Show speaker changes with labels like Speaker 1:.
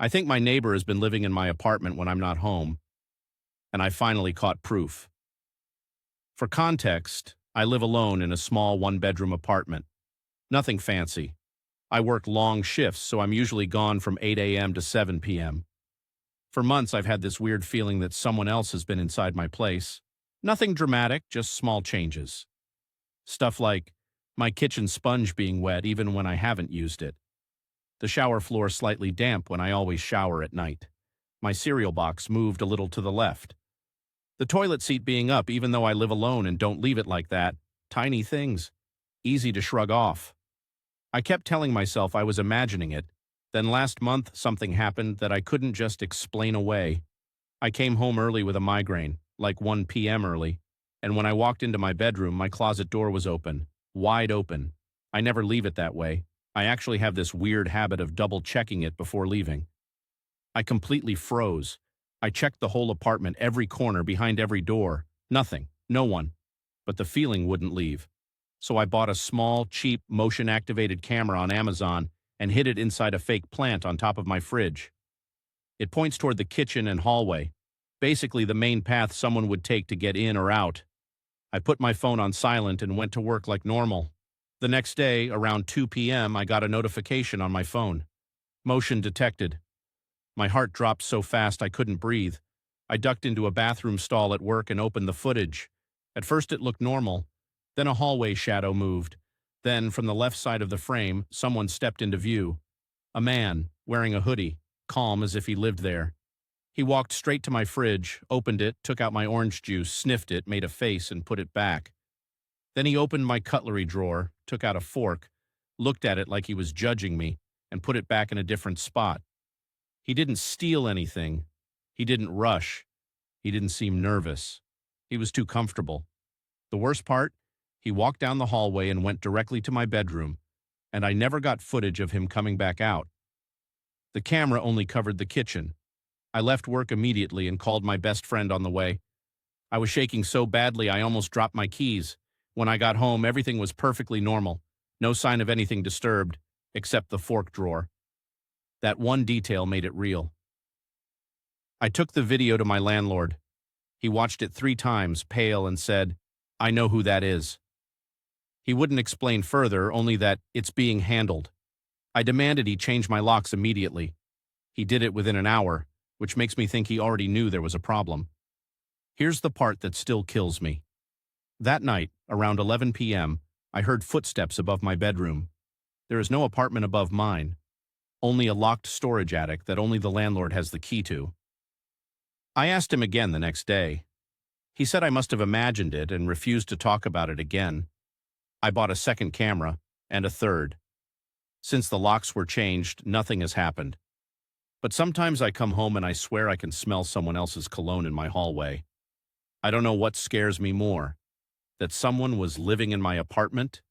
Speaker 1: I think my neighbor has been living in my apartment when I'm not home, and I finally caught proof. For context, I live alone in a small one-bedroom apartment. Nothing fancy. I work long shifts, so I'm usually gone from 8 a.m. to 7 p.m. For months, I've had this weird feeling that someone else has been inside my place. Nothing dramatic, just small changes. Stuff like my kitchen sponge being wet even when I haven't used it. The shower floor slightly damp when I always shower at night. My cereal box moved a little to the left. The toilet seat being up even though I live alone and don't leave it like that. Tiny things. Easy to shrug off. I kept telling myself I was imagining it. Then last month, something happened that I couldn't just explain away. I came home early with a migraine, like 1 p.m. early, and when I walked into my bedroom, my closet door was open, wide open. I never leave it that way. I actually have this weird habit of double-checking it before leaving. I completely froze. I checked the whole apartment, every corner, behind every door. Nothing. No one. But the feeling wouldn't leave. So I bought a small, cheap, motion-activated camera on Amazon and hid it inside a fake plant on top of my fridge. It points toward the kitchen and hallway, basically the main path someone would take to get in or out. I put my phone on silent and went to work like normal. The next day, around 2 p.m., I got a notification on my phone. Motion detected. My heart dropped so fast I couldn't breathe. I ducked into a bathroom stall at work and opened the footage. At first it looked normal. Then a hallway shadow moved. Then, from the left side of the frame, someone stepped into view. A man, wearing a hoodie, calm as if he lived there. He walked straight to my fridge, opened it, took out my orange juice, sniffed it, made a face, and put it back. Then he opened my cutlery drawer, took out a fork, looked at it like he was judging me, and put it back in a different spot. He didn't steal anything. He didn't rush. He didn't seem nervous. He was too comfortable. The worst part? He walked down the hallway and went directly to my bedroom, and I never got footage of him coming back out. The camera only covered the kitchen. I left work immediately and called my best friend on the way. I was shaking so badly I almost dropped my keys. When I got home, everything was perfectly normal. No sign of anything disturbed, except the fork drawer. That one detail made it real. I took the video to my landlord. He watched it 3 times, pale, and said, "I know who that is." He wouldn't explain further, only that it's being handled. I demanded he change my locks immediately. He did it within an hour, which makes me think he already knew there was a problem. Here's the part that still kills me. That night, around 11 p.m., I heard footsteps above my bedroom. There is no apartment above mine, only a locked storage attic that only the landlord has the key to. I asked him again the next day. He said I must have imagined it and refused to talk about it again. I bought a second camera and a third. Since the locks were changed, nothing has happened. But sometimes I come home and I swear I can smell someone else's cologne in my hallway. I don't know what scares me more, that someone was living in my apartment